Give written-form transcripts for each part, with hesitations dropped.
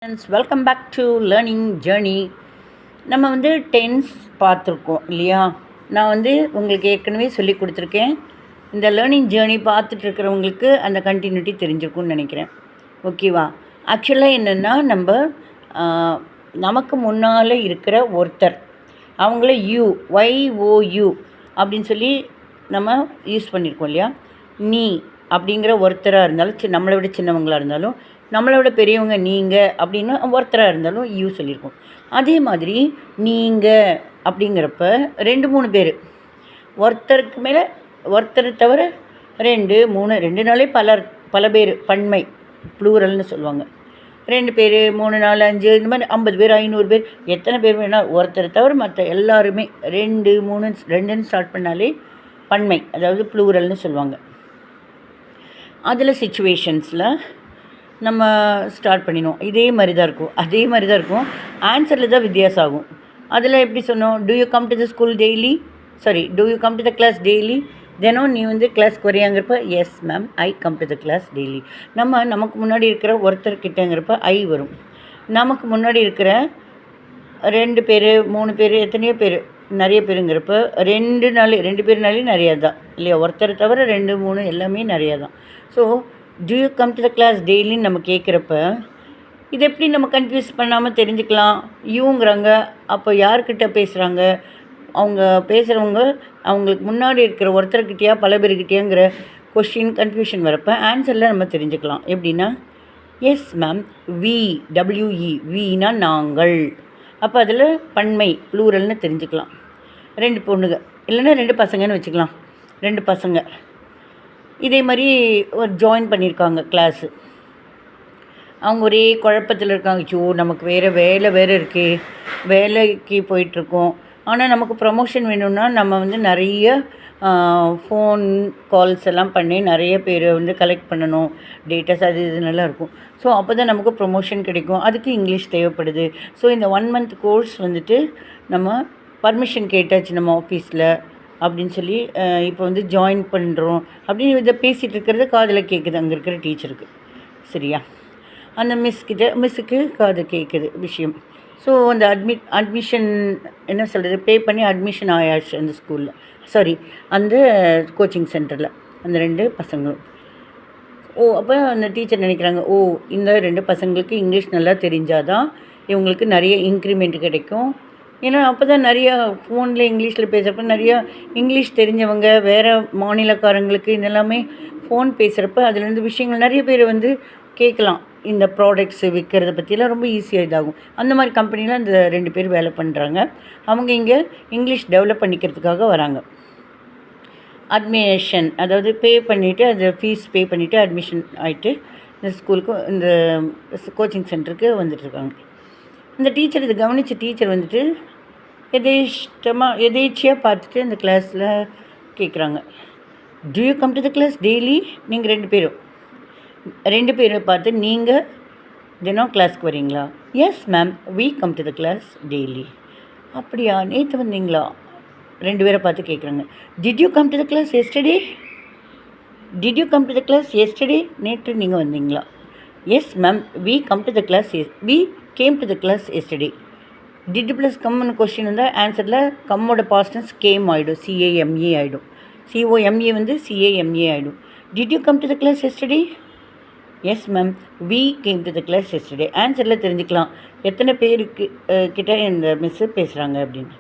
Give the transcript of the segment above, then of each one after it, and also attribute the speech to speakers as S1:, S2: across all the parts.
S1: Friends, welcome back to learning journey. நம்ம வந்து tense பார்த்துருக்கோம் இல்லையா? நான் வந்து உங்களுக்கு ஏற்கனவே சொல்லி கொடுத்துருக்கேன். இந்த லேர்னிங் ஜேர்னி பார்த்துட்ருக்கிறவங்களுக்கு அந்த கண்டினியூட்டி தெரிஞ்சிருக்கும்னு நினைக்கிறேன். ஓகேவா? ஆக்சுவலாக என்னென்னா, நமக்கு முன்னால் இருக்கிற ஒருத்தர், அவங்கள YOU அப்படின்னு சொல்லி நம்ம யூஸ் பண்ணியிருக்கோம் இல்லையா? நீ அப்படிங்கிற ஒருத்தராக இருந்தாலும், நம்மளை விட சின்னவங்களாக இருந்தாலும், நம்மளோட பெரியவங்க நீங்கள் அப்படின்னு ஒருத்தராக இருந்தாலும் சொல்லியிருக்கோம். அதே மாதிரி நீங்கள் அப்படிங்கிறப்ப 2-3 பேர், ஒருத்தருக்கு மேலே ஒருத்தர் தவிர 2-3 நாளே பல பேர், பன்மை ப்ளூரல்னு சொல்லுவாங்க. 2 பேர், 3, 4, 5 இந்த மாதிரி 50 பேர், 500 பேர், எத்தனை பேர் வேணால், ஒருத்தர் தவிர மற்ற எல்லாருமே 2, 3, 2ன்னு ஸ்டார்ட் பண்ணாலே பன்மை, அதாவது ப்ளூரல்னு சொல்லுவாங்க. அதில் சிச்சுவேஷன்ஸில் நம்ம ஸ்டார்ட் பண்ணினோம். இதே மாதிரி தான் இருக்கும். ஆன்சரில் தான் வித்தியாசம் ஆகும். அதில் எப்படி சொன்னோம்? Do you come to the class daily? தினம் நீ வந்து கிளாஸ்க்கு வரையாங்கிறப்ப yes ma'am, I come to the class daily. நமக்கு முன்னாடி இருக்கிற ஒருத்தர்கிட்டங்கிறப்ப ஐ வரும். நமக்கு முன்னாடி இருக்கிற 2 பேர், 3 பேர், எத்தனையோ பேர், நிறைய பேருங்கிறப்ப 2 பேர்னாலே நிறையா தான் இல்லையா? ஒருத்தர் தவிர 2, 3 எல்லாமே நிறையா தான். So do you come to the class டெய்லின்னு நம்ம கேட்குறப்ப இது எப்படி நம்ம கன்ஃபியூஸ் பண்ணாமல் தெரிஞ்சுக்கலாம்? யூங்கிறாங்க, அப்போ யார்கிட்ட பேசுகிறாங்க? அவங்க பேசுகிறவங்க அவங்களுக்கு முன்னாடி இருக்கிற ஒருத்தர்கிட்டயா பல பேர்கிட்டயாங்கிற கொஷின் கன்ஃபியூஷன் வரப்போ ஆன்சரில் நம்ம தெரிஞ்சுக்கலாம். எப்படின்னா, எஸ் மேம், வீனா நாங்கள். அப்போ அதில் பன்மை ப்ளூரல்னு தெரிஞ்சுக்கலாம். 2 பொண்ணுங்க இல்லைன்னா 2 பசங்கன்னு வச்சுக்கலாம். 2 பசங்க இதே மாதிரி ஒரு ஜாயின் பண்ணியிருக்காங்க கிளாஸு. அவங்க ஒரே குழப்பத்தில் இருக்காங்க. நமக்கு வேலை இருக்குது, வேலைக்கு போயிட்டுருக்கோம். ஆனால் நமக்கு ப்ரமோஷன் வேணும்னா நம்ம வந்து நிறைய ஃபோன் கால்ஸ் எல்லாம் பண்ணி நிறைய பேர் வந்து கலெக்ட் பண்ணணும், டேட்டாஸ் அது இதுன்னெல்லாம் இருக்கும். ஸோ அப்போ தான் நமக்கு ப்ரமோஷன் கிடைக்கும். அதுக்கு இங்கிலீஷ் தேவைப்படுது. ஸோ இந்த 1 month கோர்ஸ் வந்துட்டு நம்ம பர்மிஷன் கேட்டாச்சு நம்ம ஆஃபீஸில் அப்படின்னு சொல்லி இப்போ வந்து ஜாயின் பண்ணுறோம் அப்படின்னு இதை பேசிகிட்டு இருக்கிறது காதில் கேட்குது அங்கே இருக்கிற டீச்சருக்கு. சரியா? அந்த மிஸ்ஸுக்கு காது கேட்குது விஷயம். ஸோ அந்த அட்மிஷன் என்ன சொல்கிறது, பே பண்ணி அட்மிஷன் ஆயாச்சு அந்த ஸ்கூலில், அந்த கோச்சிங் சென்டரில் அந்த 2 பசங்களும். அப்போ அந்த டீச்சர் நினைக்கிறாங்க, இந்த 2 பசங்களுக்கு இங்கிலீஷ் நல்லா தெரிஞ்சாதான் இவங்களுக்கு நிறைய இன்க்ரிமெண்ட் கிடைக்கும். ஏன்னா அப்போ தான் நிறையா ஃபோனில் இங்கிலீஷில் பேசுகிறப்ப நிறையா இங்கிலீஷ் தெரிஞ்சவங்க வேறு மாநிலக்காரங்களுக்கு இதெல்லாமே ஃபோன் பேசுகிறப்ப அதுலேருந்து விஷயங்கள் நிறைய பேர் வந்து கேட்கலாம். இந்த ப்ராடக்ட்ஸு விற்கிறத பற்றிலாம் ரொம்ப ஈஸியாக இதாகும். அந்த மாதிரி கம்பெனியில் அந்த 2 பேர் வேலை பண்ணுறாங்க. அவங்க இங்கே இங்கிலீஷ் டெவலப் பண்ணிக்கிறதுக்காக வராங்க. அட்மிஷன், அதாவது பே பண்ணிவிட்டு, அது ஃபீஸ் பே பண்ணிவிட்டு அட்மிஷன் ஆகிட்டு இந்த ஸ்கூலுக்கு, இந்த கோச்சிங் சென்டருக்கு வந்துட்டுருக்காங்க. இந்த டீச்சர் இதை கவனித்த டீச்சர் வந்துட்டு எதேச்சியாக பார்த்துட்டு அந்த கிளாஸில் கேட்குறாங்க, do you come to the class daily? நீங்கள் 2 பேரை பார்த்து, நீங்கள் தினம் கிளாஸ்க்கு வரீங்களா? Yes ma'am, we come to the class daily. அப்படியா, நேற்று வந்தீங்களா? 2 பேரை பார்த்து கேட்குறாங்க. Did you come to the class yesterday? நேற்று நீங்கள் வந்தீங்களா? Yes ma'am, we come to the class came to the class yesterday. Did plus கம்னு கொஸ்டின் இருந்தால் ஆன்சரில் கம்மோட பாஸ்டன்ஸ் கேம் ஆகிடும், CAMA ஆகிடும். COMA வந்து CAMA ஆகிடும். Did you come to the class yesterday? Yes ma'am, we came to the class yesterday. ஆன்சரில் தெரிஞ்சுக்கலாம் எத்தனை பேருக்கு கிட்ட இந்த மிஸ்ஸு பேசுகிறாங்க அப்படின்னு.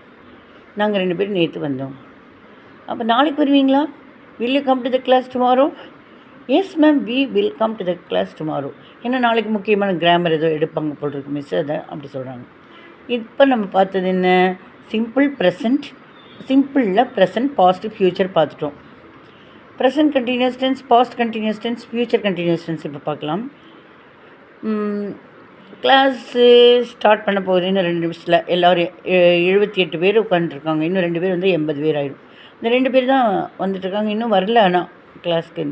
S1: நாங்கள் 2 பேரும் நேற்று வந்தோம். அப்போ நாளைக்கு வருவீங்களா? Will you come to the class tomorrow? Yes ma'am, we will come to the class tomorrow. ஏன்னா நாளைக்கு முக்கியமான கிராமர் ஏதோ எடுப்பாங்க போல் இருக்கு மிஸ், அதை அப்படி சொல்கிறாங்க. இப்போ நம்ம பார்த்தது என்ன? சிம்பிளில் ப்ரெசன்ட், பாஸ்ட், ஃப்யூச்சர் பார்த்துட்டோம். Present continuous tense, past continuous tense, future continuous tense இப்போ பார்க்கலாம். கிளாஸு ஸ்டார்ட் பண்ண போகுது இன்னும் 2 நிமிஷத்தில். எல்லோரும் 78 பேர் உட்காந்துருக்காங்க. இன்னும் 2 பேர் வந்து 80 பேர் ஆகிடும். இந்த 2 பேர் தான் வந்துட்டுருக்காங்க, இன்னும் வரல. ஆனால் கிளாஸ்க்கு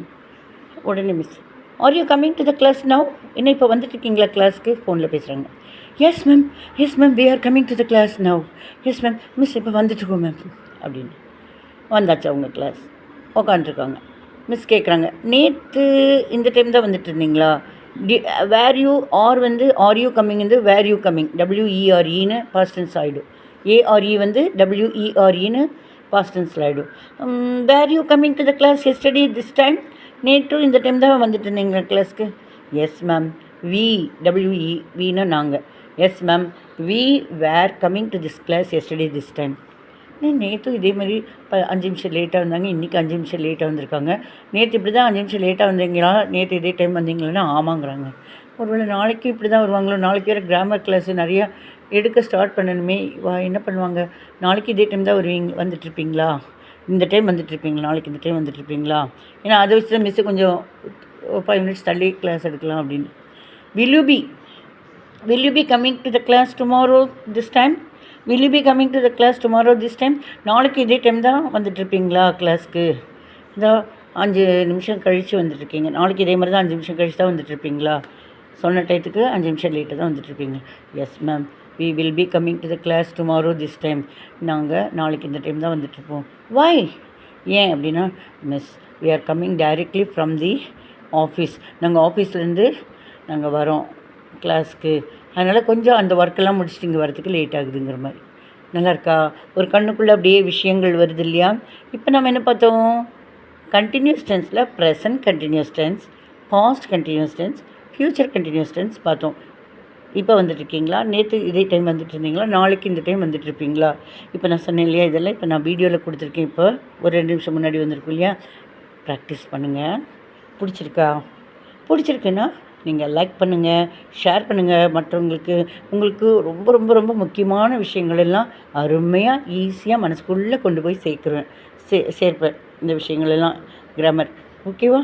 S1: உடனே miss, are you coming to the class now? இன்னும் இப்போ வந்துட்டுருக்கீங்களா கிளாஸ்க்கு? ஃபோனில் பேசுகிறாங்க. Yes ma'am, we are coming to the class now. Yes ma'am, miss இப்போ வந்துட்டுருக்கோம் மேம் அப்படின்னு. வந்தாச்சு அவங்க கிளாஸ், உட்காந்துருக்காங்க. மிஸ் கேட்குறாங்க, நேற்று இந்த டைம் தான் வந்துட்டு இருந்தீங்களா? வேர் யூ ஆர் வந்து ஆர் யூ கம்மிங் வந்து வேர் யூ கம்மிங் WEREன்னு பாஸ்ட் டென்ஸ் ஆகிடும். ARE வந்து WEREன்னு பாஸ்ட் டென்ஸில் ஆகிடும். Where you coming to the class yesterday this time, நேற்று இந்த டைம் தான் வந்துட்டு இருந்தீங்களா கிளாஸ்க்கு? S ma'am. VWEன்னா நாங்கள். Yes ma'am, we were coming to this class yesterday this time. நேற்று இதே மாதிரி 5 நிமிஷம் லேட்டாக வந்தாங்க, இன்றைக்கி 5 நிமிஷம் லேட்டாக வந்திருக்காங்க. நேற்று இப்படி தான் 5 நிமிஷம் லேட்டாக வந்தீங்களா, நேற்று இதே டைம் வந்தீங்களான்னா ஆமாங்கிறாங்க. ஒருவேளை நாளைக்கு இப்படி தான் வருவாங்களோ, நாளைக்கு வேறு கிராமர் கிளாஸு நிறையா எடுக்க ஸ்டார்ட் பண்ணணுமே, என்ன பண்ணுவாங்க, நாளைக்கு இதே டைம் தான் வந்துட்டுருப்பீங்களா, இந்த டைம் வந்துட்டுருப்பீங்களா, நாளைக்கு இந்த டைம் வந்துட்டுருப்பீங்களா, ஏன்னா அதை வச்சு தான் மிஸ்ஸு கொஞ்சம் 5 மினிட்ஸ் தள்ளி கிளாஸ் எடுக்கலாம் அப்படின்னு. Will you be coming to the class tomorrow this time? Will you be coming to the class tomorrow this time? நாளைக்கு இதே டைம் தான் வந்துட்டுருப்பீங்களா கிளாஸ்க்கு? இதோ 5 நிமிஷம் கழித்து வந்துட்டுருக்கீங்க. நாளைக்கு இதே மாதிரி தான் 5 நிமிஷம் கழித்து தான் வந்துட்டுருப்பீங்களா? சொன்ன டயத்துக்கு 5 நிமிஷம் லேட்டாக தான் வந்துட்டுருப்பீங்க. Yes ma'am, we will be coming to the class tomorrow this time. நாங்கள் நாளைக்கு இந்த டைம் தான் வந்துட்டுருப்போம். Why? ஏன் அப்படின்னா, miss, we are coming directly from the office. நாங்கள் ஆஃபீஸ்லேருந்து நாங்கள் வரோம் கிளாஸ்க்கு, அதனால் கொஞ்சம் அந்த ஒர்க்கெல்லாம் முடிச்சுட்டு இங்கே வரத்துக்கு லேட் ஆகுதுங்கிற மாதிரி. நல்லா இருக்கா? ஒரு கண்ணுக்குள்ளே அப்படியே விஷயங்கள் வருது இல்லையா? இப்போ நம்ம என்ன பார்த்தோம்? கண்டினியூஸ் டென்ஸில் present continuous tense, past continuous tense, future continuous tense பார்த்தோம். இப்போ வந்துட்டுருக்கீங்களா, நேற்று இதே டைம் வந்துட்டு இருந்தீங்களா, நாளைக்கு இந்த டைம் வந்துட்டுருப்பீங்களா? இப்போ நான் சொன்னேன் இல்லையா, இதெல்லாம் இப்போ நான் வீடியோவில் கொடுத்துருக்கேன். இப்போ ஒரு 2 நிமிஷம் முன்னாடி வந்திருக்கும் இல்லையா? ப்ராக்டிஸ் பண்ணுங்கள். பிடிச்சிருக்குன்னா நீங்கள் லைக் பண்ணுங்கள், ஷேர் பண்ணுங்கள் மற்றவங்களுக்கு. உங்களுக்கு ரொம்ப ரொம்ப ரொம்ப முக்கியமான விஷயங்கள் எல்லாம் அருமையாக ஈஸியாக மனசுக்குள்ளே கொண்டு போய் சேர்ப்பேன் இந்த விஷயங்கள் எல்லாம் கிராமர். ஓகேவா?